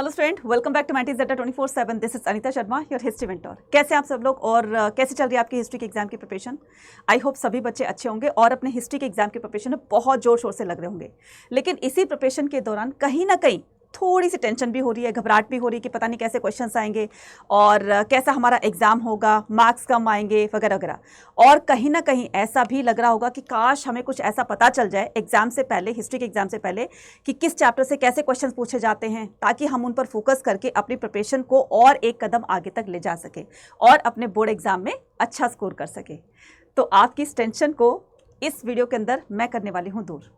Hello student, welcome back to Mighty Zeta 24/7। This is Anita Sharma, your history mentor. कैसे आप सब लोग और कैसे चल रही है आपकी हिस्ट्री के एग्जाम की प्रिपरेशन? आई होप सभी बच्चे अच्छे होंगे और अपने हिस्ट्री के एग्जाम की प्रिपरेशन में बहुत जोर शोर से लग रहे होंगे। लेकिन इसी प्रिपरेशन के दौरान कहीं ना कहीं थोड़ी सी टेंशन भी हो रही है, घबराहट भी हो रही है कि पता नहीं कैसे क्वेश्चंस आएंगे और कैसा हमारा एग्ज़ाम होगा, मार्क्स कम आएंगे वगैरह वगैरह। और कहीं ना कहीं ऐसा भी लग रहा होगा कि काश हमें कुछ ऐसा पता चल जाए एग्ज़ाम से पहले, हिस्ट्री के एग्ज़ाम से पहले, कि किस चैप्टर से कैसे क्वेश्चंस पूछे जाते हैं, ताकि हम उन पर फोकस करके अपनी प्रिपरेशन को और एक कदम आगे तक ले जा सके और अपने बोर्ड एग्ज़ाम में अच्छा स्कोर कर सके। तो आपकी इस टेंशन को इस वीडियो के अंदर मैं करने वाली हूँ दूर।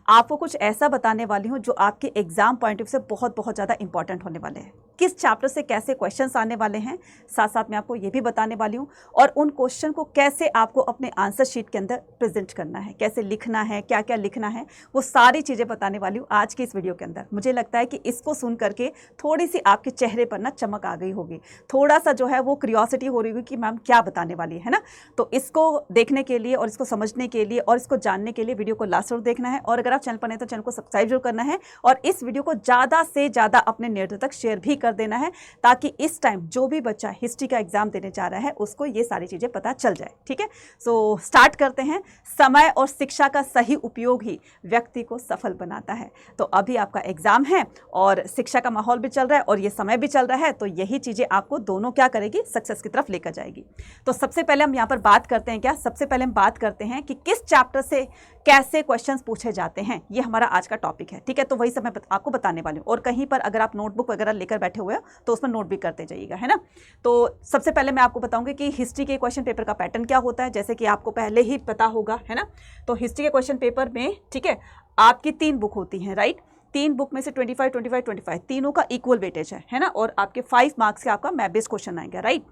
आपको कुछ ऐसा बताने वाली हूँ जो आपके एग्जाम पॉइंट ऑफ व्यू से बहुत बहुत ज़्यादा इंपॉर्टेंट होने वाले हैं। किस चैप्टर से कैसे क्वेश्चंस आने वाले हैं, साथ साथ मैं आपको ये भी बताने वाली हूँ, और उन क्वेश्चन को कैसे आपको अपने आंसर शीट के अंदर प्रेजेंट करना है, कैसे लिखना है, क्या क्या लिखना है, वो सारी चीज़ें बताने वाली हूँ आज की इस वीडियो के अंदर। मुझे लगता है कि इसको सुन करके थोड़ी सी आपके चेहरे पर ना चमक आ गई होगी, थोड़ा सा जो है वो क्यूरियोसिटी हो रही होगी कि मैम क्या बताने वाली है ना। तो इसको देखने के लिए और इसको समझने के लिए और इसको जानने के लिए वीडियो को लास्ट तक देखना है। और अगर आप चैनल पर नए तो चैनल को सब्सक्राइब जरूर करना है और इस वीडियो को ज़्यादा से ज़्यादा अपने नेटवर्क तक शेयर भी कर देना है, ताकि इस टाइम जो भी बच्चा हिस्ट्री का एग्जाम देने जा रहा है उसको ये सारी चीज़ें पता चल जाए। ठीक है, सो स्टार्ट करते हैं। समय और शिक्षा का सही उपयोग ही व्यक्ति को सफल बनाता है। तो अभी आपका एग्जाम है और शिक्षा का माहौल भी चल रहा है और ये समय भी चल रहा है, तो यही चीज़ें आपको दोनों क्या करेगी, सक्सेस की तरफ लेकर जाएगी। तो सबसे पहले हम यहाँ पर बात करते हैं, सबसे पहले हम बात करते हैं कि किस चैप्टर से कैसे क्वेश्चंस पूछे जाते हैं। ये हमारा आज का टॉपिक है। ठीक है, तो वही सब मैं आपको बताने वाली हूँ। और कहीं पर अगर आप नोटबुक वगैरह लेकर बैठे हुए हो तो उसमें नोट भी करते जाइएगा, है ना। तो सबसे पहले मैं आपको बताऊंगी कि हिस्ट्री के क्वेश्चन पेपर का पैटर्न क्या होता है, जैसे कि आपको पहले ही पता होगा, है ना। तो हिस्ट्री के क्वेश्चन पेपर में, ठीक है, आपकी 3 बुक होती हैं, राइट। 3 बुक में से 25, 25, 25 तीनों का इक्वल वेटेज है ना। और आपके 5 मार्क्स के आपका मैप बेस्ड क्वेश्चन आएंगे, राइट।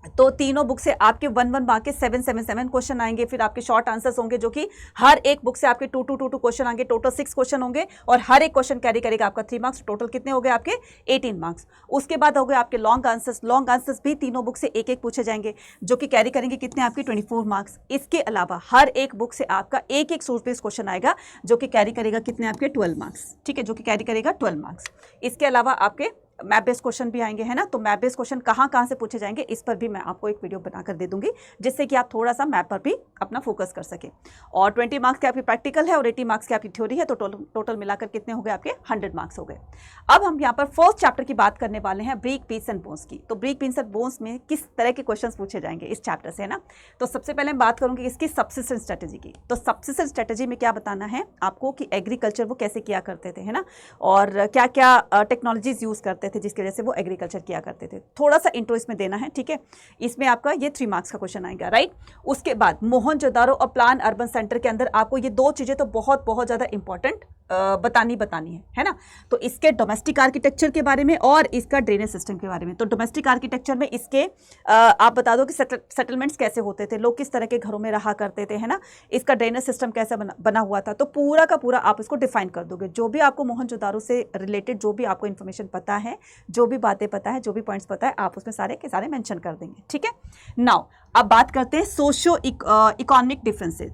तो तीनों बुक से आपके 1 मार्क के 7, 7, 7 क्वेश्चन आएंगे। फिर आपके शॉर्ट आंसर्स होंगे जो कि हर एक बुक से आपके 2, 2, 2, 2 क्वेश्चन आएंगे। टोटल 6 क्वेश्चन होंगे और हर एक क्वेश्चन कैरी करेगा आपका 3 मार्क्स। टोटल कितने हो गए आपके 18 मार्क्स। उसके बाद हो गए आपके लॉन्ग आंसर्स भी तीनों बुक से एक एक पूछे जाएंगे, जो कि कैरी करेंगे कितने आपके 24 मार्क्स। इसके अलावा हर एक बुक से आपका एक एक सोर्स बेस्ड क्वेश्चन आएगा, जो कि कैरी करेगा कितने आपके 12 मार्क्स। ठीक है, जो कि कैरी करेगा 12 मार्क्स। इसके अलावा आपके मैप बेस्ड क्वेश्चन भी आएंगे, है ना। तो मैप बेस्ड क्वेश्चन कहाँ से पूछे जाएंगे, इस पर भी मैं आपको एक वीडियो बनाकर दे दूंगी, जिससे कि आप थोड़ा सा मैप पर भी अपना फोकस कर सके। और 20 मार्क्स के आपकी प्रैक्टिकल है और 80 मार्क्स की आपकी थ्योरी है। तो टोटल मिलाकर कितने हो गए आपके 100 मार्क्स हो गए। अब हम यहाँ पर फर्स्ट चैप्टर की बात करने वाले हैं, ब्रीक, पीस एंड बोन्स की। तो ब्रीक, पीस एंड बोन्स में किस तरह के क्वेश्चन पूछे जाएंगे इस चैप्टर से, है ना। तो सबसे पहले मैं बात करूंगी इसकी सबसिस्टेंस स्ट्रेटेजी की। तो सबसिस्टेंस स्ट्रेटेजी में क्या बताना है आपको कि एग्रीकल्चर वो कैसे किया करते थे, है ना, और क्या क्या टेक्नोलॉजीज यूज करते थे जिसकी वजह से वो एग्रीकल्चर किया करते थे। थोड़ा सा इंट्रो इसमें देना है, ठीक है। इसमें आपका ये 3 मार्क्स का क्वेश्चन आएगा, राइट। उसके बाद मोहनजोदारो और प्लान अर्बन सेंटर के अंदर आपको ये 2 चीजें तो बहुत बहुत ज्यादा इंपॉर्टेंट बतानी है ना। तो इसके डोमेस्टिक आर्किटेक्चर के बारे में और इसका ड्रेनेज सिस्टम के बारे में। तो डोमेस्टिक आर्किटेक्चर में इसके आप बता दो कि सेटलमेंट्स कैसे होते थे, लोग किस तरह के घरों में रहा करते थे, है ना। इसका ड्रेनेज सिस्टम कैसे बना हुआ था। तो पूरा का पूरा आप इसको डिफाइन कर दोगे। जो भी आपको मोहनजोदारो से रिलेटेड जो भी आपको इन्फॉर्मेशन पता है, जो भी बातें पता है, जो भी पॉइंट्स पता है, आप उसमें सारे के सारे मेंशन कर देंगे। ठीक है, नाउ अब बात करते हैं सोशियो इकोनॉमिक डिफरेंसेस।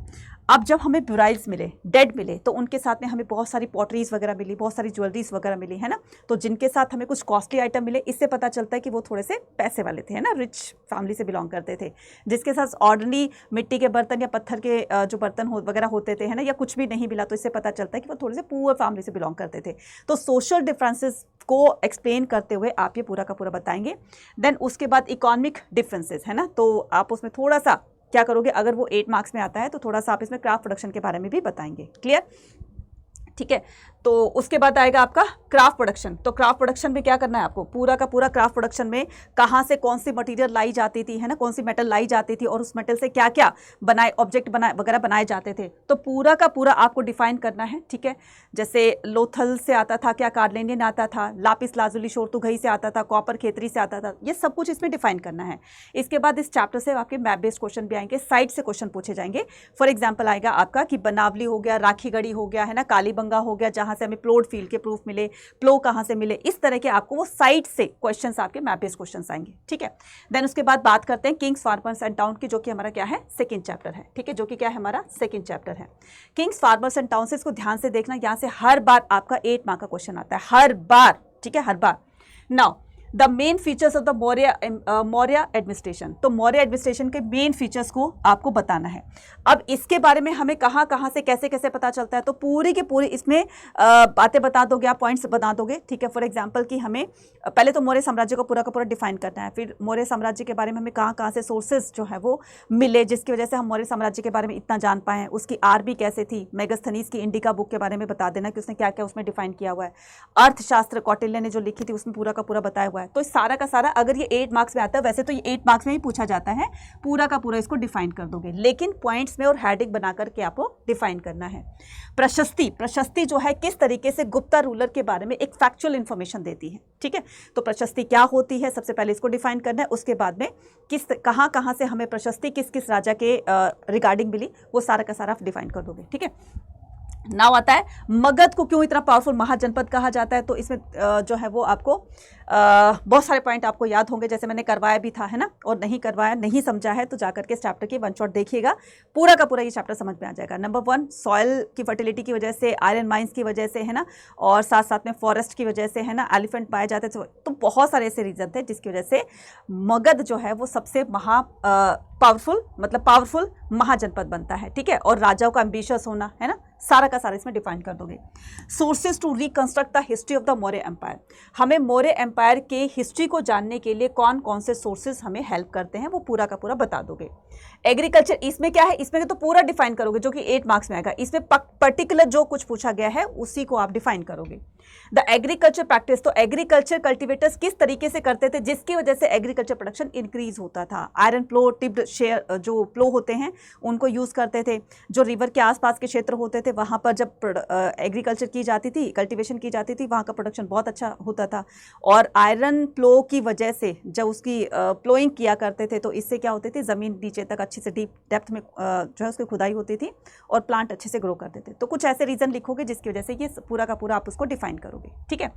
अब जब हमें ब्यूराइल्स मिले, डेड मिले, तो उनके साथ में हमें बहुत सारी पॉटरीज वगैरह मिली, बहुत सारी ज्वेलरीज वगैरह मिली, है ना। तो जिनके साथ हमें कुछ कॉस्टली आइटम मिले, इससे पता चलता है कि वो थोड़े से पैसे वाले थे, है ना, रिच फैमिली से बिलोंग करते थे। जिसके साथ ऑर्डिनरी मिट्टी के बर्तन या पत्थर के जो बर्तन वगैरह होते थे, है ना, या कुछ भी नहीं मिला, तो इससे पता चलता है कि वो थोड़े से पुअर फैमिली से बिलोंग करते थे। तो सोशल डिफरेंसेस को एक्सप्लेन करते हुए आप ये पूरा का पूरा बताएंगे। देन उसके बाद इकोनॉमिक डिफरेंसेस, है ना, तो आप उसमें थोड़ा सा क्या करोगे, अगर वो 8 मार्क्स में आता है तो थोड़ा सा आप इसमें क्राफ्ट प्रोडक्शन के बारे में भी बताएंगे। क्लियर, ठीक है। तो उसके बाद आएगा आपका क्राफ्ट प्रोडक्शन। तो क्राफ्ट प्रोडक्शन में क्या करना है आपको, पूरा का पूरा क्राफ्ट प्रोडक्शन में कहाँ से कौन सी मटेरियल लाई जाती थी, है ना, कौन सी मेटल लाई जाती थी और उस मेटल से क्या क्या ऑब्जेक्ट वगैरह बनाए जाते थे। तो पूरा का पूरा आपको डिफाइन करना है, ठीक है। जैसे लोथल से आता था, क्या कार्डलेनियन आता था, लापिस लाजुली शोरतुघई से आता था, कॉपर खेतरी से आता था, ये सब कुछ इसमें डिफाइन करना है। इसके बाद इस चैप्टर से आपके मैप बेस्ड क्वेश्चन भी आएंगे, साइड से क्वेश्चन पूछे जाएंगे। फॉर एग्जाम्पल आएगा आपका कि बनावली हो गया, राखीगढ़ी हो गया, है ना, कालीबंगा हो गया, जहाँ से हमें प्लोड फील्ड के प्रूफ मिले, प्लो कहां से मिले, इस तरह के आपको वो साइड से क्वेश्चंस आपके मैप बेस्ड क्वेश्चंस आएंगे। ठीक है, देन उसके बाद बात करते हैं किंग्स, फार्मर्स एंड टाउन की, जो कि हमारा क्या है, सेकंड चैप्टर है। ठीक है, जो कि क्या है, हमारा सेकंड चैप्टर है। किंग्स, फार्मर्स एंड टाउन से इसको ध्यान से देखना, यहां से हर बार आपका 8 मार्क का क्वेश्चन आता है, हर बार। ठीक है, हर बार। Now the main features of the Maurya administration, तो मौर्य एडमिनिस्ट्रेशन के मेन फीचर्स को आपको बताना है। अब इसके बारे में हमें कहाँ कहाँ से कैसे कैसे पता चलता है, तो पूरी की पूरी इसमें बातें बता दोगे आप, पॉइंट्स बता दोगे, ठीक है। फॉर एग्जांपल कि हमें पहले तो मौर्य साम्राज्य को पूरा का पूरा डिफाइन करना है, फिर मौर्य साम्राज्य के बारे में हमें कहाँ कहाँ से सोर्सेज जो है वो मिले जिसकी वजह से हम मौर्य साम्राज्य के बारे में इतना जान पाए, उसकी आर्मी कैसे थी, मेगास्थनीज की इंडिका बुक के बारे में बता देना कि उसने क्या क्या उसमें डिफाइन किया हुआ है, अर्थशास्त्र कौटिल्य ने जो लिखी थी उसमें पूरा का पूरा बताया हुआ है। तो सारा का सारा अगर ये 8 मार्क्स में आता है, वैसे तो ये 8 मार्क्स में ही पूछा जाता है, पूरा का पूरा इसको डिफाइन कर दोगे, लेकिन पॉइंट्स में और हेडिंग बना करके आपको डिफाइन करना है। प्रशस्ति, प्रशस्ति जो है किस तरीके से गुप्ता रूलर के बारे में एक फैक्चुअल इंफॉर्मेशन देती है, ठीक है। तो प्रशस्ति क्या होती है, सबसे पहले इसको डिफाइन करना है, उसके बाद में किस कहाँ कहाँ से हमें प्रशस्ति किस किस राजा के रिगार्डिंग मिली, वो सारा का सारा डिफाइन कर दोगे, ठीक है। नाउ आता है मगध को क्यों इतना पावरफुल महाजनपद कहा जाता है, तो इसमें जो है वो आपको बहुत सारे पॉइंट आपको याद होंगे, जैसे मैंने करवाया भी था, है ना, और नहीं करवाया, नहीं समझा है तो जाकर के इस चैप्टर की वन शॉट देखिएगा, पूरा का पूरा ये चैप्टर समझ में आ जाएगा। नंबर 1 सॉइल की फर्टिलिटी की वजह से, आयरन माइंस की वजह से, है ना, और साथ साथ में फॉरेस्ट की वजह से, है ना, एलिफेंट पाए जाते थे, तो बहुत सारे ऐसे रीजन थे जिसकी वजह से मगध जो है वो सबसे पावरफुल महाजनपद बनता है, ठीक है। और राजाओं का एम्बिशियस होना, है ना, सारा का सारा इसमें डिफाइन कर दोगे। Sources to reconstruct the history of the Maurya empire, हमें मौर्य एम्पायर के हिस्ट्री को जानने के लिए कौन कौन से सोर्सेज हमें हेल्प करते हैं वो पूरा का पूरा बता दोगे। एग्रीकल्चर, इसमें क्या है, इसमें तो पूरा डिफाइन करोगे जो कि 8 मार्क्स में आएगा, इसमें पर्टिकुलर जो कुछ पूछा गया है उसी को आप डिफाइन करोगे। द एग्रीकल्चर प्रैक्टिस, तो एग्रीकल्चर कल्टिवेटर्स किस तरीके से करते थे जिसकी वजह से एग्रीकल्चर प्रोडक्शन इंक्रीज होता था। आयरन प्लो, टिप्ड शेयर जो प्लो होते हैं उनको यूज करते थे, जो रिवर के आसपास के क्षेत्र होते थे वहां पर जब एग्रीकल्चर की जाती थी, कल्टीवेशन की जाती थी, वहां का प्रोडक्शन बहुत अच्छा होता था। और आयरन प्लो की वजह से जब उसकी प्लोइंग किया करते थे तो इससे क्या होती थी, जमीन नीचे तक अच्छी से डीप डेप्थ में जो है उसकी खुदाई होती थी और प्लांट अच्छे से ग्रो करते थे। तो कुछ ऐसे रीजन लिखोगे जिसकी वजह से ये पूरा का पूरा आप उसको डिफाइन करोगे, ठीक है।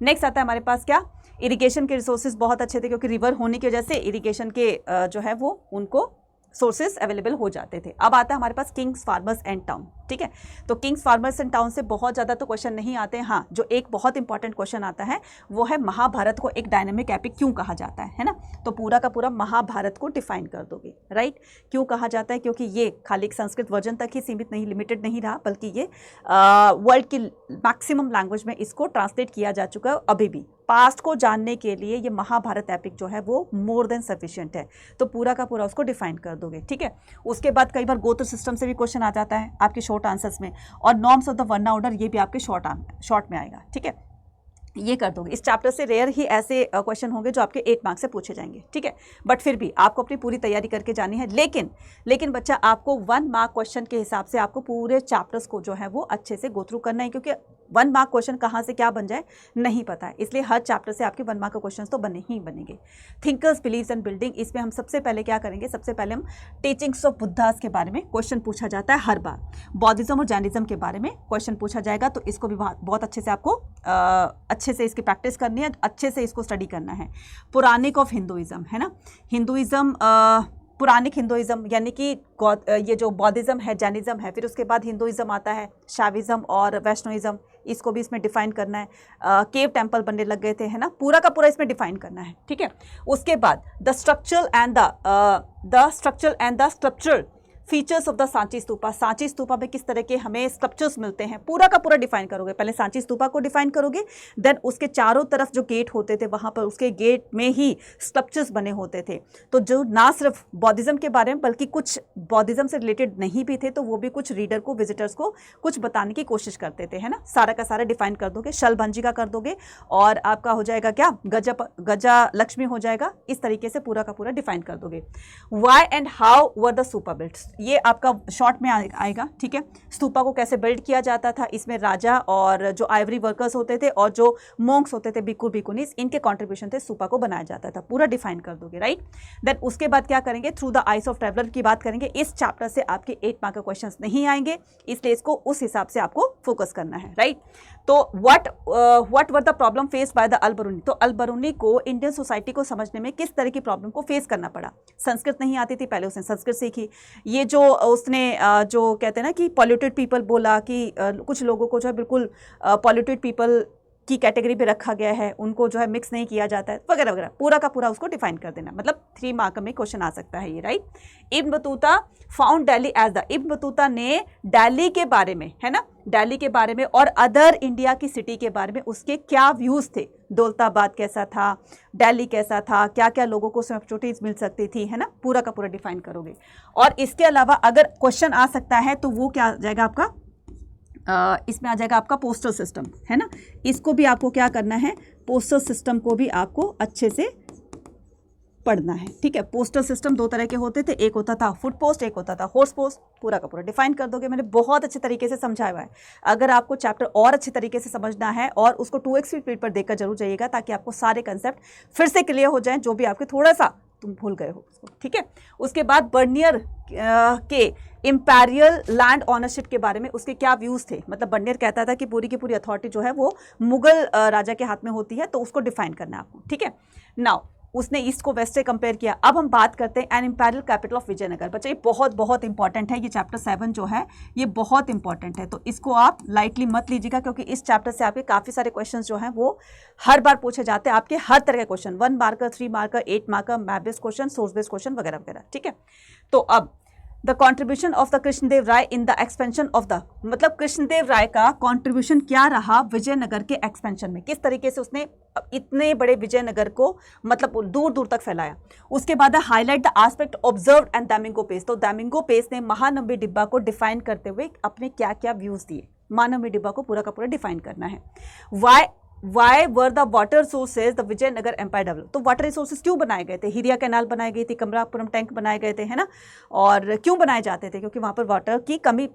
नेक्स्ट आता है हमारे पास क्या, इरिगेशन के रिसोर्सेज बहुत अच्छे थे क्योंकि रिवर होने की वजह से इरिगेशन के जो है वो उनको सोर्सेज अवेलेबल हो जाते थे। अब आता है हमारे पास किंग्स, फार्मर्स एंड टाउन, ठीक है। तो किंग्स, फार्मर्स एंड टाउन से बहुत ज़्यादा तो क्वेश्चन नहीं आते हैं, हाँ जो एक बहुत इंपॉर्टेंट क्वेश्चन आता है वो है महाभारत को एक डायनेमिक एपिक क्यों कहा जाता है ना। तो पूरा का पूरा महाभारत को डिफाइन कर दोगे, राइट। क्यों कहा जाता है, क्योंकि ये खाली एक संस्कृत वर्जन तक ही सीमित नहीं, लिमिटेड नहीं रहा, बल्कि ये वर्ल्ड की मैक्सिमम लैंग्वेज में इसको ट्रांसलेट किया जा चुका है। अभी भी पास्ट को जानने के लिए ये महाभारत एपिक जो है वो मोर देन सफिशिएंट है, तो पूरा का पूरा उसको डिफाइन कर दोगे, ठीक है। उसके बाद कई बार गोत्र सिस्टम से भी क्वेश्चन आ जाता है आपके शॉर्ट आंसर्स में, और नॉर्म्स ऑफ द वर्ण ऑर्डर ये भी आपके शॉर्ट में आएगा, ठीक है। ये कर दोगे। इस चैप्टर से रेयर ही ऐसे क्वेश्चन होंगे जो आपके 8 मार्क्स से पूछे जाएंगे, ठीक है। बट फिर भी आपको अपनी पूरी तैयारी करके जानी है, लेकिन बच्चा आपको 1 मार्क क्वेश्चन के हिसाब से आपको पूरे चैप्टर्स को जो है वो अच्छे से गो थ्रू करना है, क्योंकि 1 मार्क क्वेश्चन कहाँ से क्या बन जाए नहीं पता है, इसलिए हर चैप्टर से आपके 1 मार्क के क्वेश्चन तो बने ही बनेंगे। थिंकर्स, बिलीव्स एंड बिल्डिंग, इसमें हम सबसे पहले क्या करेंगे, सबसे पहले हम टीचिंग्स ऑफ बुद्धास के बारे में क्वेश्चन पूछा जाता है हर बार। बौद्धिज्म और जैनिज्म के बारे में क्वेश्चन पूछा जाएगा, तो इसको भी बहुत अच्छे से आपको अच्छे से इसकी प्रैक्टिस करनी है, अच्छे से इसको स्टडी करना है। पुराणिक ऑफ हिंदुइज्म, है ना, हिंदुइज्म, पुराणिक हिंदुइज्म यानी कि ये जो बौद्धिज्म है, जैनिज्म है, फिर उसके बाद हिंदुइज्म आता है, शैविज्म और वैष्णविज्म, इसको भी इसमें डिफाइन करना है। केव टेम्पल बनने लग गए थे, है ना, पूरा का पूरा इसमें डिफाइन करना है, ठीक है। उसके बाद the structural and the sculptural features of the Sanchi stupa, Sanchi stupa में किस तरह के हमें स्कल्पचर्स मिलते हैं, पूरा का पूरा डिफाइन करोगे। पहले सांची स्तूपा को डिफाइन करोगे, देन उसके चारों तरफ जो गेट होते थे वहाँ पर उसके गेट में ही स्कल्पचर्स बने होते थे, तो जो ना सिर्फ बौद्धिज्म के बारे में बल्कि कुछ बौद्धिज्म से रिलेटेड नहीं भी थे, तो वो भी कुछ रीडर को, विजिटर्स को कुछ बताने की कोशिश करते थे, है ना। सारा का सारा डिफाइन कर दोगे। शलभंजिका कर दोगे और आपका हो जाएगा क्या, गजा लक्ष्मी हो जाएगा। इस तरीके से पूरा का पूरा डिफाइन कर दोगे। Why and how were the stupa built, ये आपका शॉर्ट में आएगा, ठीक है। स्तूपा को कैसे बिल्ड किया जाता था, इसमें राजा और जो आइवरी वर्कर्स होते थे और जो मोंक्स होते थे, भिक्खु भिक्खुनीस, इनके कंट्रीब्यूशन थे, स्तूपा को बनाया जाता था, पूरा डिफाइन कर दोगे, राइट। देन उसके बाद क्या करेंगे, through the eyes of traveller की बात करेंगे। इस चैप्टर से आपके 8 मार्क के क्वेश्चंस नहीं आएंगे, इसलिए इसको उस हिसाब से आपको फोकस करना है, राइट। तो what were the problem faced by the Al Biruni, तो अल बरूनी को इंडियन सोसाइटी को समझने में किस तरह की प्रॉब्लम को फेस करना पड़ा। संस्कृत नहीं आती थी, पहले उसने संस्कृत सीखी। ये जो उसने जो कहते हैं ना कि पॉल्यूटेड पीपल बोला कि कुछ लोगों को जो है बिल्कुल पॉल्यूटेड पीपल की कैटेगरी पे रखा गया है, उनको जो है मिक्स नहीं किया जाता है, वगैरह वगैरह, पूरा का पूरा उसको डिफाइन कर देना। मतलब 3 मार्क में क्वेश्चन आ सकता है ये, right. Ibn Battuta found Delhi as the, Ibn Battuta ने दिल्ली के बारे में, है ना, दिल्ली के बारे में और अदर इंडिया की सिटी के बारे में उसके क्या व्यूज़ थे, दौलताबाद कैसा था, दिल्ली कैसा था, क्या क्या लोगों को उसमें अपॉर्चुनिटीज मिल सकती थी, है ना, पूरा का पूरा डिफाइन करोगे। और इसके अलावा अगर क्वेश्चन आ सकता है तो वो क्या आ जाएगा आपका, इसमें आ जाएगा आपका पोस्टल सिस्टम, है ना। इसको भी आपको क्या करना है, पोस्टल सिस्टम को भी आपको अच्छे से पढ़ना है, ठीक है। पोस्टल सिस्टम 2 तरह के होते थे, एक होता था फुट पोस्ट, एक होता था हॉर्स पोस्ट, पूरा का पूरा डिफाइन कर दोगे। मैंने बहुत अच्छे तरीके से समझाया हुआ है। अगर आपको चैप्टर और अच्छे तरीके से समझना है और उसको 2x स्पीड पर देखकर जरूर जाइएगा, ताकि आपको सारे कंसेप्ट फिर से क्लियर हो जाएं जो भी आपके थोड़ा सा तुम भूल गए हो उसको, ठीक है। उसके बाद बर्नियर के इम्पेरियल लैंड ऑनरशिप के बारे में उसके क्या व्यूज़ थे, मतलब बर्नियर कहता था कि पूरी की पूरी अथॉरिटी जो है वो मुगल राजा के हाथ में होती है, तो उसको डिफाइन करना है आपको, ठीक है। नाउ उसने ईस्ट को वेस्ट से कंपेयर किया। अब हम बात करते हैं an imperial capital of Vijayanagar. बच्चे ये बहुत बहुत इंपॉर्टेंट है, ये चैप्टर 7 जो है ये बहुत इंपॉर्टेंट है, तो इसको आप लाइटली मत लीजिएगा, क्योंकि इस चैप्टर से आपके काफ़ी सारे क्वेश्चंस जो हैं वो हर बार पूछे जाते हैं, आपके हर तरह के question, 1 marker, 3 marker, 8 marker, map based question, source based question वगैरह वगैरह, ठीक है। तो अब the contribution of the Krishnadeva Raya in the expansion of the, मतलब कृष्णदेव राय का कॉन्ट्रीब्यूशन क्या रहा विजयनगर के एक्सपेंशन में, किस तरीके से उसने इतने बड़े विजयनगर को मतलब दूर दूर तक फैलाया। उसके बाद highlight the aspect observed and Domingo Paes, तो दामिंगो पेस ने महानंबी डिब्बा को डिफाइन करते हुए अपने क्या क्या व्यूज दिए, महानंबी डिब्बा को पूरा का पूरा डिफाइन करना है। Why were the water sources the Vijayanagar empire develop, तो वाटर रिसोर्सेज क्यों बनाए गए थे, हिरिया कैनाल बनाई गई थी, कमरापुरम टैंक बनाए गए थे, है ना, और क्यों बनाए जाते थे, क्योंकि वहाँ पर वाटर की कमी,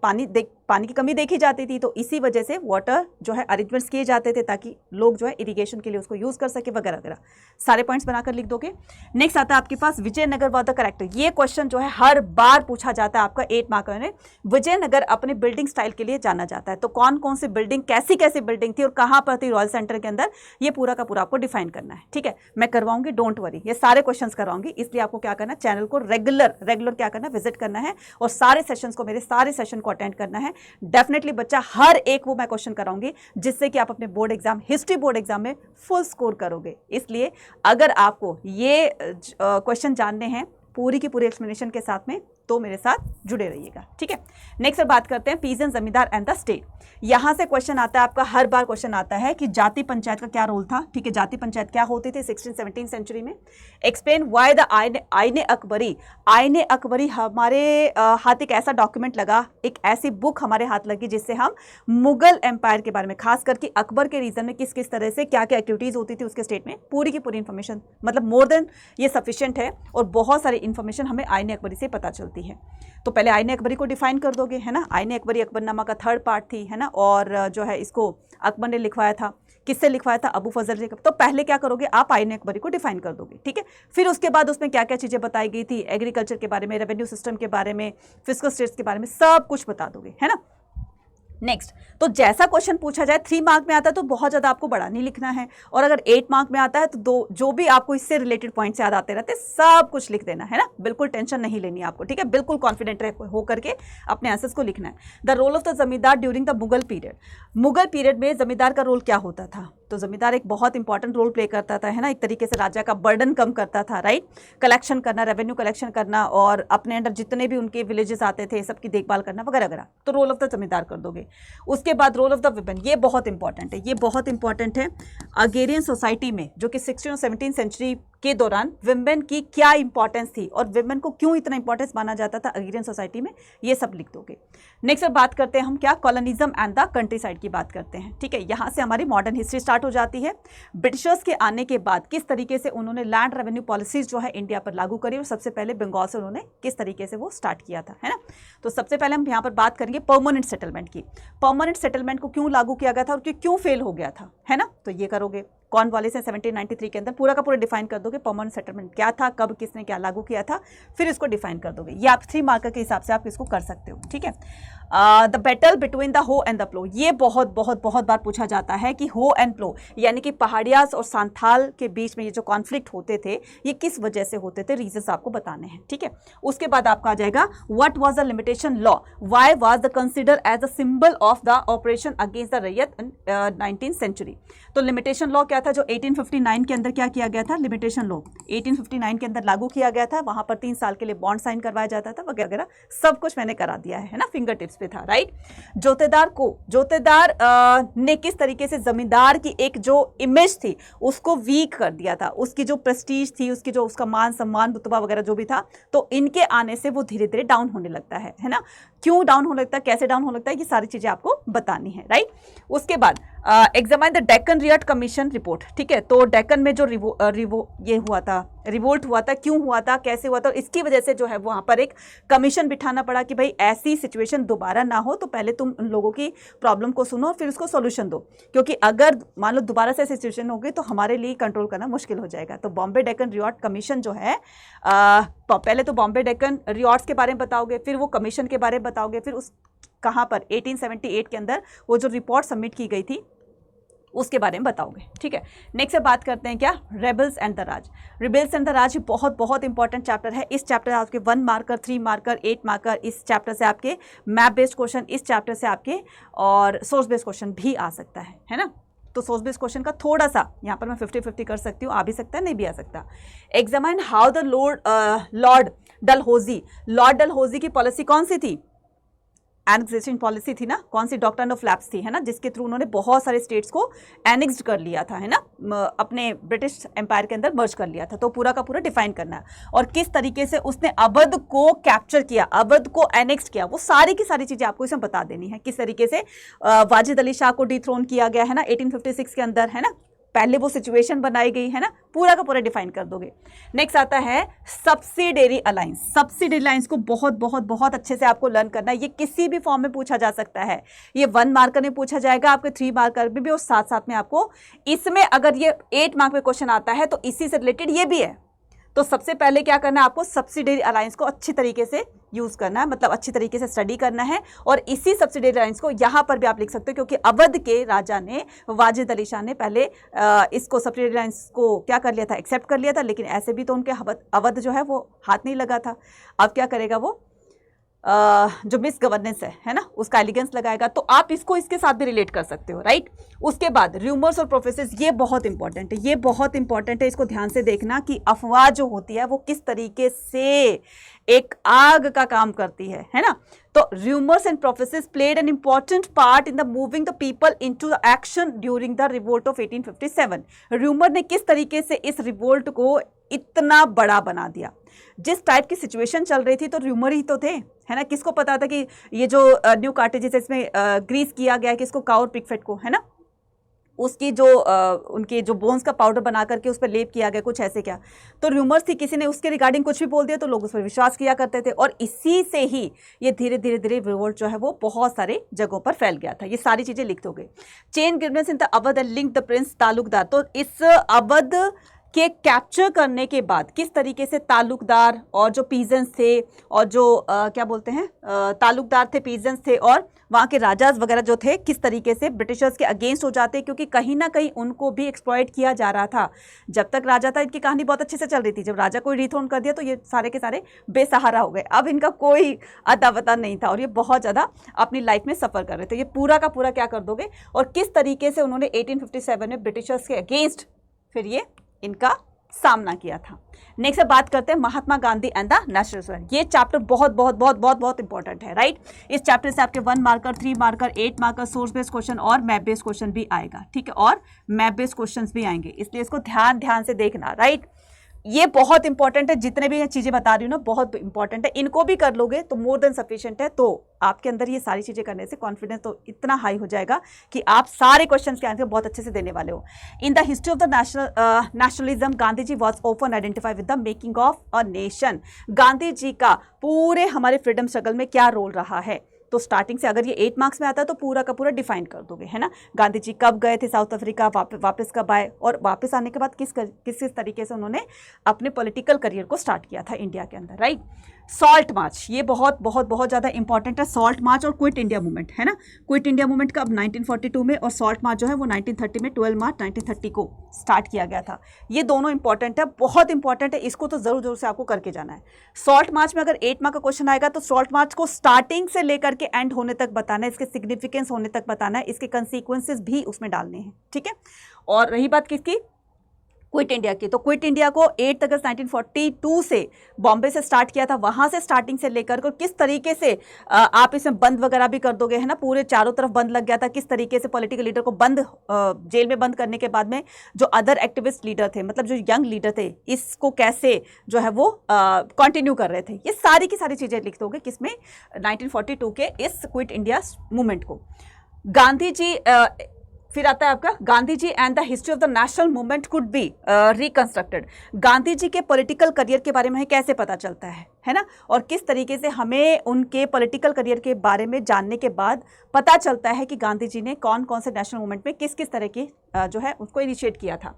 पानी की कमी देखी जाती थी, तो इसी वजह से वाटर जो है अरेंजमेंट्स किए जाते थे ताकि लोग जो है इरिगेशन के लिए उसको यूज़ कर सके, वगैरह वगैरह, सारे पॉइंट्स बनाकर लिख दोगे। नेक्स्ट आता है आपके पास विजयनगर वॉज द करेक्टर, ये क्वेश्चन जो है हर बार पूछा जाता है आपका 8 मार्कर में। विजयनगर अपने बिल्डिंग स्टाइल के लिए जाना जाता है, तो कौन कौन सी बिल्डिंग, कैसी कैसी बिल्डिंग थी और कहाँ पर थी रॉयल सेंटर के अंदर, ये पूरा का पूरा आपको डिफाइन करना है, ठीक है। मैं करवाऊंगी, डोंट वरी, ये सारे क्वेश्चंस करवाऊंगी, इसलिए आपको क्या करना है, चैनल को रेगुलर क्या करना है, विजिट करना है और सारे सेशंस को, मेरे सारे सेशन को अटेंड करना है। डेफिनेटली बच्चा हर एक वो मैं क्वेश्चन कराऊंगी जिससे कि आप अपने board exam, history board exam में फुल स्कोर करोगे। इसलिए अगर आपको ये क्वेश्चन जानने हैं पूरी की पूरी एक्सप्लेनेशन के साथ में, तो मेरे साथ जुड़े रहिएगा, ठीक है। नेक्स्ट बात करते हैं पीजन जमींदार एंड द स्टेट। यहां से क्वेश्चन आता है आपका, हर बार क्वेश्चन आता है कि जाति पंचायत का क्या रोल था, ठीक है, जाति पंचायत क्या होती थी 16-17 सेंचुरी में। एक्सप्लेन व्हाई द आईने अकबरी, आईने अकबरी हमारे हाथ एक ऐसा डॉक्यूमेंट लगा, एक ऐसी बुक हमारे हाथ लगी जिससे हम मुगल एम्पायर के बारे में, खास करके अकबर के रीजन में किस किस तरह से क्या क्या एक्टिविटीज होती थी उसके स्टेट में, पूरी की पूरी इंफॉर्मेशन, मतलब मोर देन ये सफिशिएंट है और बहुत सारी इंफॉर्मेशन हमें आईने अकबरी से पता चलती है। तो पहले आईने अकबरी को डिफाइन कर दोगे, है ना। आईने अकबरी अकबरनामा का 3rd पार्ट थी, है ना, और जो है इसको अकबर ने लिखवाया था, किससे लिखवाया था, अबू फजल से। तो पहले क्या करोगे आप, आईने अकबरी को डिफाइन कर दोगे, ठीक है। फिर उसके बाद उसमें क्या क्या चीजें बताई गई थी, एग्रीकल्चर के बारे में, रेवेन्यू सिस्टम के बारे में, फिस्कल स्टेट्स के बारे में, सब कुछ बता दोगे, है ना। नेक्स्ट, तो जैसा क्वेश्चन पूछा जाए 3 मार्क में आता है तो बहुत ज़्यादा आपको बड़ा नहीं लिखना है, और अगर 8 मार्क में आता है तो जो भी आपको इससे रिलेटेड पॉइंट्स याद आते रहते सब कुछ लिख देना, है ना। बिल्कुल टेंशन नहीं लेनी आपको, ठीक है, बिल्कुल कॉन्फिडेंट हो करके अपने आंसर्स को लिखना है। द रोल ऑफ द जमींदार during the Mughal period, Mughal period में जमींदार का रोल क्या होता था, तो जमींदार एक बहुत इंपॉर्टेंट रोल प्ले करता था, है ना। एक तरीके से राजा का बर्डन कम करता था, राइट, कलेक्शन करना, रेवेन्यू कलेक्शन करना, और अपने अंडर जितने भी उनके विलेजेस आते थे सबकी देखभाल करना, वगैरह वगैरह, तो रोल ऑफ द जमींदार कर दोगे। उसके बाद रोल ऑफ द विमेन, ये बहुत इंपॉर्टेंट है, ये बहुत इंपॉर्टेंट है। अगेरियन सोसाइटी में जो कि 16 और 17 सेंचुरी के दौरान विमेन की क्या इंपॉर्टेंस थी और विमेन को क्यों इतना इंपॉर्टेंस माना जाता था अगेरियन सोसाइटी में, ये सब लिख दोगे। नेक्स्ट बात करते हैं हम क्या, colonialism and the country side की बात करते हैं, ठीक है। यहाँ से हमारी मॉडर्न हिस्ट्री स्टार्ट हो जाती है। ब्रिटिशर्स के आने के बाद किस तरीके से उन्होंने लैंड रेवेन्यू पॉलिसीज जो है इंडिया पर लागू करी, और सबसे पहले बंगाल से उन्होंने किस तरीके से वो स्टार्ट किया था, है ना। तो सबसे पहले हम यहाँ पर बात करेंगे परमानेंट सेटलमेंट की। परमानेंट सेटलमेंट को क्यों लागू किया गया था और क्यों फेल हो गया था, है ना, तो ये करोगे। कॉर्नवालिस ने 1793 के अंदर पूरा का पूरा डिफाइन कर दोगे परमानेंट सेटलमेंट क्या था, कब किसने क्या लागू किया था, फिर इसको डिफाइन कर दोगे। ये आप 3 मार्कर के हिसाब से आप इसको कर सकते हो, ठीक है। द बैटल बिटवीन द हो एंड द प्लो, ये बहुत बहुत बहुत बार पूछा जाता है कि हो एंड प्लो यानी कि पहाड़ियास और सांथाल के बीच में ये जो कॉन्फ्लिक्ट होते थे ये किस वजह से होते थे, रीजंस आपको बताने हैं, ठीक है। उसके बाद आपका आ जाएगा what was the limitation law, why was the consider as the symbol of the operation against the ryot in 19th century. तो लिमिटेशन लॉ क्या था जो 1859 के अंदर क्या किया गया था, लिमिटेशन लॉ 1859 के अंदर लागू किया गया था, वहां पर 3 साल के लिए बॉन्ड साइन करवाया जाता था वगैरह, सब कुछ मैंने करा दिया है ना, फिंगर टिप्स पे था, राइट। जोतेदार ने किस तरीके से जमींदार की एक जो इमेज थी उसको वीक कर दिया था, उसकी जो प्रेस्टीज थी, उसकी जो उसका मान सम्मान रुतबा वगैरह जो भी था, तो इनके आने से वो धीरे धीरे डाउन होने लगता है ना। क्यों डाउन होने लगता है, कैसे डाउन होने लगता है, ये सारी चीजें आपको बतानी है, राइट। उसके बाद examine the Deccan riot commission report, ठीक है। तो डेक्कन में जो ये हुआ था, रिवोल्ट हुआ था, क्यों हुआ था, कैसे हुआ था, और इसकी वजह से जो है वहां पर एक कमीशन बिठाना पड़ा कि भाई ऐसी सिचुएशन दोबारा ना हो, तो पहले तुम उन लोगों की प्रॉब्लम को सुनो और फिर उसको सॉल्यूशन दो, क्योंकि अगर मान लो दोबारा से ऐसी सिचुएशन होगी तो हमारे लिए कंट्रोल करना मुश्किल हो जाएगा। तो बॉम्बे डेक्कन रियाट कमीशन जो है, पहले तो बॉम्बे डेक्कन रियाट्स के बारे में बताओगे, फिर वो कमीशन के बारे में बताओगे, फिर उस कहाँ पर 1878 के अंदर वो जो रिपोर्ट सबमिट की गई थी उसके बारे में बताओगे, ठीक है। नेक्स्ट से बात करते हैं क्या, rebels and the Raj. Rebels and the Raj बहुत बहुत इंपॉर्टेंट चैप्टर है। इस चैप्टर से आपके 1 मार्कर, 3 मार्कर, 8 मार्कर, इस चैप्टर से आपके मैप बेस्ड क्वेश्चन, इस चैप्टर से आपके और सोर्स बेस्ड क्वेश्चन भी आ सकता है ना। तो सोर्स बेस्ड क्वेश्चन का थोड़ा सा यहाँ पर मैं 50-50 कर सकती हूँ, आ भी सकता है नहीं भी आ सकता। Examine how the Lord Dalhousie की पॉलिसी कौन सी थी, एनेक्सेशन पॉलिसी थी ना, कौन सी, डॉक्ट्रिन ऑफ लैप्स थी, है ना, जिसके थ्रू उन्होंने बहुत सारे स्टेट्स को एनेक्स्ड कर लिया था, है ना, अपने ब्रिटिश एम्पायर के अंदर मर्ज कर लिया था। तो पूरा का पूरा डिफाइन करना है, और किस तरीके से उसने अवध को कैप्चर किया, अवध को एनेक्स्ड किया, वो सारी की सारी चीजें आपको इसमें बता देनी है। किस तरीके से वाजिद अली शाह को डिथ्रोन किया गया है ना 1856 के अंदर, है ना, पहले वो सिचुएशन बनाई गई है ना, पूरा का पूरा डिफाइन कर दोगे। नेक्स्ट आता है सब्सिडियरी अलायंस। सब्सिडियरी अलायंस को बहुत बहुत बहुत अच्छे से आपको लर्न करना है, ये किसी भी फॉर्म में पूछा जा सकता है, ये 1 मार्कर में पूछा जाएगा, आपके 3 मार्कर में भी, और साथ साथ में आपको इसमें अगर ये 8 मार्क में क्वेश्चन आता है तो इसी से रिलेटेड ये भी है। तो सबसे पहले क्या करना है, आपको सब्सिडियरी अलायंस को अच्छी तरीके से यूज करना है, मतलब अच्छी तरीके से स्टडी करना है, और इसी सब्सिडियरी अलायंस को यहाँ पर भी आप लिख सकते हो, क्योंकि अवध के राजा ने, वाजिद अली शाह ने पहले इसको सब्सिडियरी अलायंस को क्या कर लिया था, एक्सेप्ट कर लिया था, लेकिन ऐसे भी तो उनके अवध जो है वो हाथ नहीं लगा था। अब क्या करेगा वो, जो मिस गवर्नेंस है ना, उसका एलिगेंस लगाएगा। तो आप इसको इसके साथ भी रिलेट कर सकते हो, राइट। उसके बाद रूमर्स और प्रोफेसेस, ये बहुत इंपॉर्टेंट है, ये बहुत इंपॉर्टेंट है, इसको ध्यान से देखना कि अफवाह जो होती है वो किस तरीके से एक आग का काम करती है ना। तो rumours and प्रोफेसेस played an important part in the moving the people into the action during the revolt of 1857। Rumour ने किस तरीके से इस रिवोल्ट को इतना बड़ा बना दिया, जिस टाइप की सिचुएशन चल रही थी तो रूमर ही तो थे, है ना। किसको पता था कि ये जो न्यू कार्टेजेस इसमें ग्रीस किया गया है, किसको, काउ और पिगफेट को, है ना, उसकी जो उनके जो बोन्स का पाउडर बना करके उस पर लेप किया गया, कुछ ऐसे क्या। तो रूमर्स थी, किसी ने उसके रिगार्डिंग कुछ भी बोल दिया तो लोग उस पर विश्वास किया करते थे, और इसी से ही ये धीरे धीरे धीरे रिवोल्ट जो है वो बहुत सारे जगहों पर फैल गया था। ये सारी चीजें लिख दोगे। Chain givenness in the Awadh and link the Prince Talukdar. तो इस अवध के कैप्चर करने के बाद किस तरीके से तालुकदार और जो पीजेंट्स थे, और जो क्या बोलते हैं, तालुकदार थे, पीजेंट्स थे, और वहाँ के राजाज वगैरह जो थे किस तरीके से ब्रिटिशर्स के अगेंस्ट हो जाते, क्योंकि कहीं ना कहीं उनको भी एक्सप्लॉइट किया जा रहा था। जब तक राजा था इनकी कहानी बहुत अच्छे से चल रही थी, जब राजा को डिथ्रोन कर दिया तो ये सारे के सारे बेसहारा हो गए, अब इनका कोई अता पता नहीं था, और ये बहुत ज़्यादा अपनी लाइफ में सफ़र कर रहे थे। ये पूरा का पूरा क्या कर दोगे, और किस तरीके से उन्होंने 1857 में ब्रिटिशर्स के अगेंस्ट फिर ये इनका सामना किया था। नेक्स्ट बात करते हैं Mahatma Gandhi and the national student. ये चैप्टर बहुत बहुत बहुत बहुत बहुत इंपॉर्टेंट है, राइट। इस चैप्टर से आपके 1 marker, 3 marker, 8 marker, source based question और मैप बेस्ड क्वेश्चन भी आएगा, ठीक है, और मैप बेस्ड क्वेश्चंस भी आएंगे, इसलिए इसको ध्यान से देखना, राइट। ये बहुत इंपॉर्टेंट है, जितने भी चीजें बता रही हूँ ना बहुत इंपॉर्टेंट है, इनको भी कर लोगे तो मोर देन सफिशिएंट है। तो आपके अंदर ये सारी चीजें करने से कॉन्फिडेंस तो इतना हाई हो जाएगा कि आप सारे क्वेश्चंस के आंसर बहुत अच्छे से देने वाले हो। In the history of the nationalism Gandhi ji was often identified with the making of a nation. Gandhi ji का पूरे हमारे फ्रीडम स्ट्रगल में क्या रोल रहा है, तो स्टार्टिंग से अगर ये 8 मार्क्स में आता है तो पूरा का पूरा डिफाइन कर दोगे, है ना। गांधी जी कब गए थे साउथ अफ्रीका, वापस कब आए, और वापस आने के बाद किस तरीके से उन्होंने अपने पॉलिटिकल करियर को स्टार्ट किया था इंडिया के अंदर, राइट। सॉल्ट मार्च, ये बहुत बहुत बहुत ज़्यादा इंपॉर्टेंट है। सॉल्ट मार्च और क्विट इंडिया मूवमेंट, है ना। क्विट इंडिया मूवमेंट कब, 1942 में, और सॉल्ट मार्च जो है वो 1930 में, 12 मार्च 1930 को स्टार्ट किया गया था। ये दोनों इंपॉर्टेंट है, बहुत इंपॉर्टेंट है, इसको तो जरूर से आपको करके जाना है। सॉल्ट मार्च में अगर 8 मार्क का क्वेश्चन आएगा तो सॉल्ट मार्च को स्टार्टिंग से लेकर के एंड होने तक बताना है, इसके सिग्निफिकेंस होने तक बताना है, इसके कंसिक्वेंसेस भी उसमें डालने हैं, ठीक है। और रही बात किसकी, क्विट इंडिया की, तो क्विट इंडिया को 8 अगस्त 1942 से बॉम्बे से स्टार्ट किया था। वहां से स्टार्टिंग से लेकर को किस तरीके से आप इसमें बंद वगैरह भी कर दोगे, है ना, पूरे चारों तरफ बंद लग गया था, किस तरीके से पॉलिटिकल लीडर को बंद जेल में बंद करने के बाद में जो अदर एक्टिविस्ट लीडर थे, मतलब जो यंग लीडर थे, इसको कैसे जो है वो कंटिन्यू कर रहे थे, ये सारी की सारी चीजें लिख दोगे किसमें, 1942 के इस क्विट इंडिया मूवमेंट को। गांधी जी, फिर आता है आपका Gandhi ji and the history of the national movement could be reconstructed. Gandhi ji के पॉलिटिकल करियर के बारे में कैसे पता चलता है ना, और किस तरीके से हमें उनके पॉलिटिकल करियर के बारे में जानने के बाद पता चलता है कि गांधी जी ने कौन कौन से नेशनल मूवमेंट में किस किस तरह की जो है उसको इनिशिएट किया था।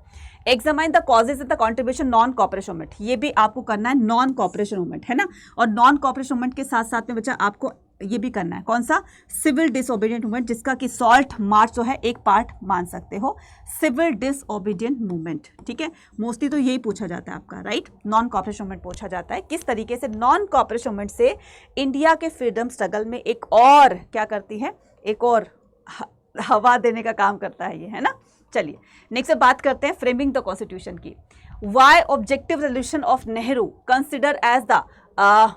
Examine the causes and the contribution non cooperation movement, ये भी आपको करना है, नॉन कॉपरेशन मूवमेंट, है ना। और नॉन कॉपरेशन मूवमेंट के साथ साथ में बच्चा आपको ये भी करना है, कौन सा, सिविल डिसओबीडियंट मूवमेंट, जिसका कि सॉल्ट मार्च जो है एक पार्ट मान सकते हो, सिविल डिसओबीडियंट मूवमेंट, ठीक है। मोस्टली तो यही पूछा जाता है आपका, राइट, नॉन कॉपरेशन मूवमेंट पूछा जाता है, किस तरीके से नॉन कॉपरेशन मूवमेंट से इंडिया के फ्रीडम स्ट्रगल में एक और क्या करती है, एक और हवा देने का काम करता है ये, है ना। चलिए नेक्स्ट बात करते हैं फ्रेमिंग द कॉन्स्टिट्यूशन की। Why objective resolution of Nehru consider as the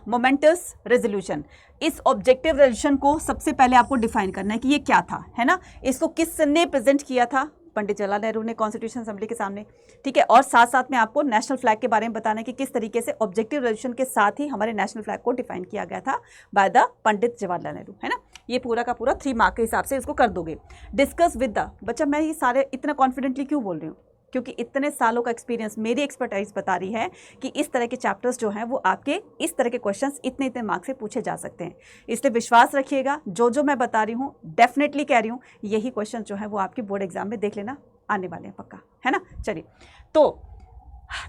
momentous resolution. इस ऑब्जेक्टिव रेजोल्यूशन को सबसे पहले आपको डिफाइन करना है कि ये क्या था, है ना। इसको किसने प्रेजेंट किया था, पंडित जवाहरलाल नेहरू ने कॉन्स्टिट्यूशन असेंबली के सामने, ठीक है। और साथ साथ में आपको नेशनल फ्लैग के बारे में बताना है कि किस तरीके से ऑब्जेक्टिव रेजोल्यूशन के साथ ही हमारे नेशनल फ्लैग को डिफाइन किया गया था बाय द पंडित जवाहरलाल नेहरू, है ना। ये पूरा का पूरा 3 मार्क के हिसाब से इसको कर दोगे। डिस्कस विद द, बच्चा मैं ये सारे इतना कॉन्फिडेंटली क्यों बोल रही हूँ, क्योंकि इतने सालों का एक्सपीरियंस, मेरी एक्सपर्टाइज बता रही है कि इस तरह के चैप्टर्स जो हैं वो आपके इस तरह के क्वेश्चंस इतने इतने मार्क्स से पूछे जा सकते हैं। इसलिए विश्वास रखिएगा, जो मैं बता रही हूँ डेफिनेटली कह रही हूँ, यही क्वेश्चन जो है वो आपके बोर्ड एग्जाम में देख लेना आने वाले हैं पक्का, है ना। चलिए, तो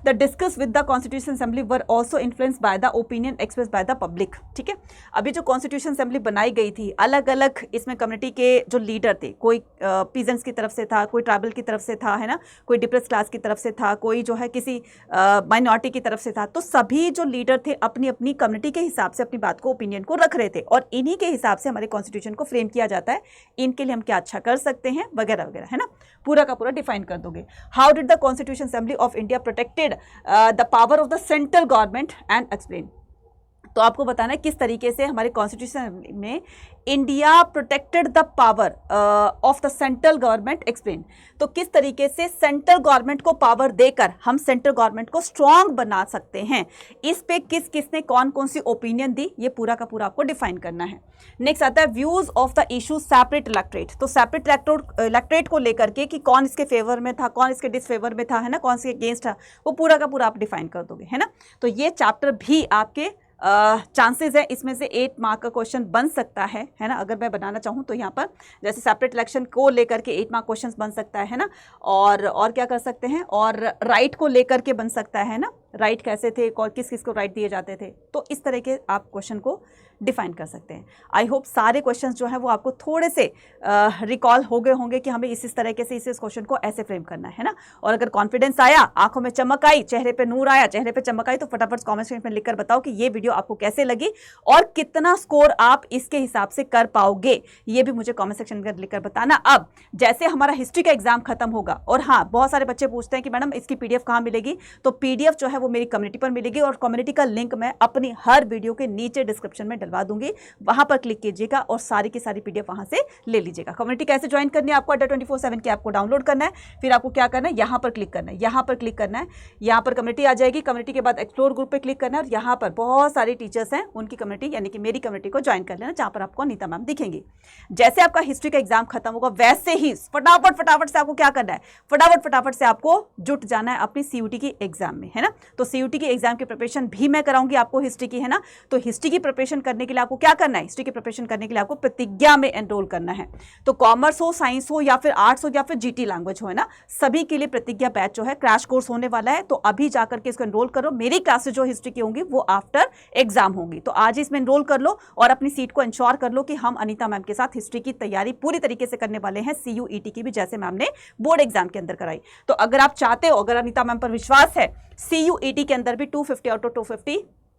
the discuss with the constitution assembly were also influence by the opinion express by the public, ठीक है। अभी जो कॉन्स्टिट्यूशन असेंबली बनाई गई थी, अलग अलग इसमें कम्युनिटी के जो लीडर थे, कोई पीजेंट्स की तरफ से था, कोई ट्राइबल की तरफ से था, है ना, कोई डिप्रेस क्लास की तरफ से था, कोई जो है किसी माइनॉरिटी की तरफ से था, तो सभी जो लीडर थे अपनी अपनी कम्युनिटी के हिसाब से अपनी बात को, ओपिनियन को रख रहे थे, और इन्हीं के हिसाब से हमारे कॉन्स्टिट्यूशन को फ्रेम किया जाता है, इनके लिए हम क्या अच्छा कर सकते हैं वगैरह वगैरह, है ना, पूरा का पूरा डिफाइन कर दोगे। How did the constitution assembly of India protected the power of the central government and explain. तो आपको बताना है किस तरीके से हमारे कॉन्स्टिट्यूशन में India protected the power of the central government, explain. तो किस तरीके से सेंट्रल गवर्नमेंट को पावर देकर हम सेंट्रल गवर्नमेंट को स्ट्रांग बना सकते हैं, इस पे किस किसने कौन कौन सी ओपिनियन दी, ये पूरा का पूरा आपको डिफाइन करना है। नेक्स्ट आता है views of the issue separate electorate. तो सेपरेट इलेक्ट्रेट को लेकर के कि कौन इसके फेवर में था, कौन इसके डिसफेवर में था, है ना, कौन से अगेंस्ट था, वो पूरा का पूरा आप डिफाइन कर दोगे, है ना। तो ये चैप्टर भी आपके चांसेस है इसमें से 8 मार्क का क्वेश्चन बन सकता है ना, अगर मैं बनाना चाहूँ तो यहाँ पर जैसे सेपरेट इलेक्शन को लेकर के 8 मार्क क्वेश्चन बन सकता है ना, और क्या कर सकते हैं, और राइट को लेकर के बन सकता है ना, राइट कैसे थे और किस किस को राइट दिए जाते थे, तो इस तरह के आप क्वेश्चन को डिफाइन कर सकते हैं। आई होप सारे क्वेश्चंस जो है वो आपको थोड़े से रिकॉल हो गए होंगे कि हमें इस तरीके से इस क्वेश्चन को ऐसे फ्रेम करना है ना। और अगर कॉन्फिडेंस आया, आंखों में चमक आई, चेहरे पे नूर आया, चेहरे पे चमक आई, तो फटाफट कमेंट सेक्शन में लिखकर बताओ कि ये वीडियो आपको कैसे लगी और कितना स्कोर आप इसके हिसाब से कर पाओगे, ये भी मुझे कमेंट सेक्शन में लिखकर बताना। अब जैसे हमारा हिस्ट्री का एग्जाम खत्म होगा, और हाँ बहुत सारे बच्चे पूछते हैं कि मैडम इसकी पीडीएफ कहाँ मिलेगी, तो पीडीएफ जो है वो मेरी कम्युनिटी पर मिलेगी, और कम्युनिटी का लिंक मैं अपनी हर वीडियो के नीचे डिस्क्रिप्शन में डलवा दूंगी, वहां पर क्लिक कीजिएगा और सारी की सारी पीडीएफ वहां से ले लीजिएगा। कम्युनिटी कैसे ज्वाइन करनी है, आपको अड्डा 24/7 की ऐप को डाउनलोड करना है, फिर आपको क्या करना है, यहाँ पर क्लिक करना है, यहाँ पर क्लिक करना है, यहाँ पर कम्युनिटी आ जाएगी, कम्युनिटी के बाद एक्सप्लोर ग्रुप पे क्लिक करना है, और यहाँ पर बहुत सारे टीचर्स हैं, उनकी कम्युनिटी यानी कि मेरी कम्युनिटी को ज्वाइन कर लेना, जहाँ पर आपको अनीता मैम दिखेंगी। जैसे आपका हिस्ट्री का एग्जाम खत्म होगा, वैसे ही फटाफट से आपको क्या करना है, फटाफट से आपको जुट जाना है अपनी सीयूटी की एग्जाम में, है ना। तो सीयूटी की एग्जाम की प्रिपरेशन भी मैं कराऊंगी आपको हिस्ट्री की, है ना। तो हिस्ट्री की प्रिपरेशन करने करने के लिए आपको क्या करना है, हिस्ट्री की प्रिपरेशन करने के लिए आपको प्रतिज्ञा में एनरोल करना है। तो कॉमर्स हो, साइंस हो या फिर आर्ट्स हो या फिर जीटी लैंग्वेज हो, है ना, सभी के लिए प्रतिज्ञा बैच जो है क्रैश कोर्स होने वाला है। तो अभी जाकर के इसको एनरोल करो। मेरी क्लासेस जो हिस्ट्री की होंगी वो आफ्टर एग्जाम होंगी, तो आज इसमें एनरोल कर लो और अपनी सीट को इंश्योर कर लो कि हम अनीता मैम के साथ हिस्ट्री की तैयारी पूरी तरीके से करने वाले हैं, CUET की भी, जैसे मैम ने बोर्ड एग्जाम के अंदर कराई। तो अगर आप चाहते हो, अगर अनीता मैम पर विश्वास है, CUET के अंदर भी 250 आउट ऑफ 250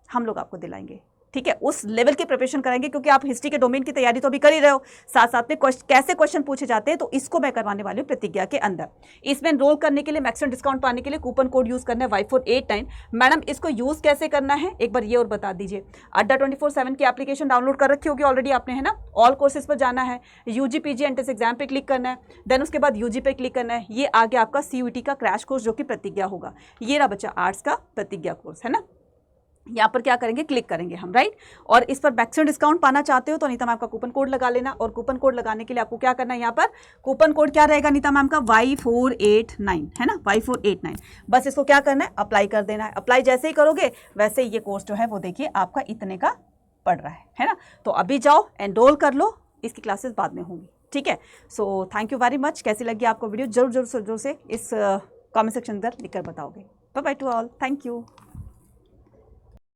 हम लोग आपको दिलाएंगे, ठीक है, उस लेवल की प्रिपरेशन कराएंगे, क्योंकि आप हिस्ट्री के डोमेन की तैयारी तो अभी कर ही रहे हो, साथ साथ में कैसे क्वेश्चन पूछे जाते हैं, तो इसको मैं करवाने वाली हूँ प्रतिज्ञा के अंदर। इसमें एनरोल करने के लिए मैक्सिमम डिस्काउंट पाने के लिए कूपन कोड यूज करना है Y489। मैडम इसको यूज कैसे करना है एक बार ये और बता दीजिए। अड्डा 24/7 की एप्लीकेशन डाउनलोड कर रखी होगी ऑलरेडी आपने, है ना। ऑल कोर्सेज पर जाना है, UG PG एंट्रेंस एग्जाम पे क्लिक करना है, देन उसके बाद UG पे क्लिक करना है। ये आगे आपका CUET का क्रैश कोर्स जो कि प्रतिज्ञा होगा। ये रहा बच्चा आर्ट्स का प्रतिज्ञा कोर्स, है ना। यहाँ पर क्या करेंगे, क्लिक करेंगे हम, राइट। और इस पर मैक्सिमम डिस्काउंट पाना चाहते हो तो अनीता मैम का कूपन कोड लगा लेना। और कूपन कोड लगाने के लिए आपको क्या करना है, यहाँ पर कूपन कोड क्या रहेगा अनीता मैम का, Y489, है ना, Y489। बस इसको क्या करना है, अप्लाई कर देना है। अप्लाई जैसे ही करोगे वैसे ही ये कोर्स जो है वो देखिए आपका इतने का पड़ रहा है ना। तो अभी जाओ एनरोल कर लो, इसकी क्लासेस बाद में होंगी, ठीक है। So thank you very much. कैसी लगी आपको वीडियो, जरूर जरूर से इस कॉमेंट सेक्शन अंदर लिखकर बताओगे। Bye bye to all, thank you.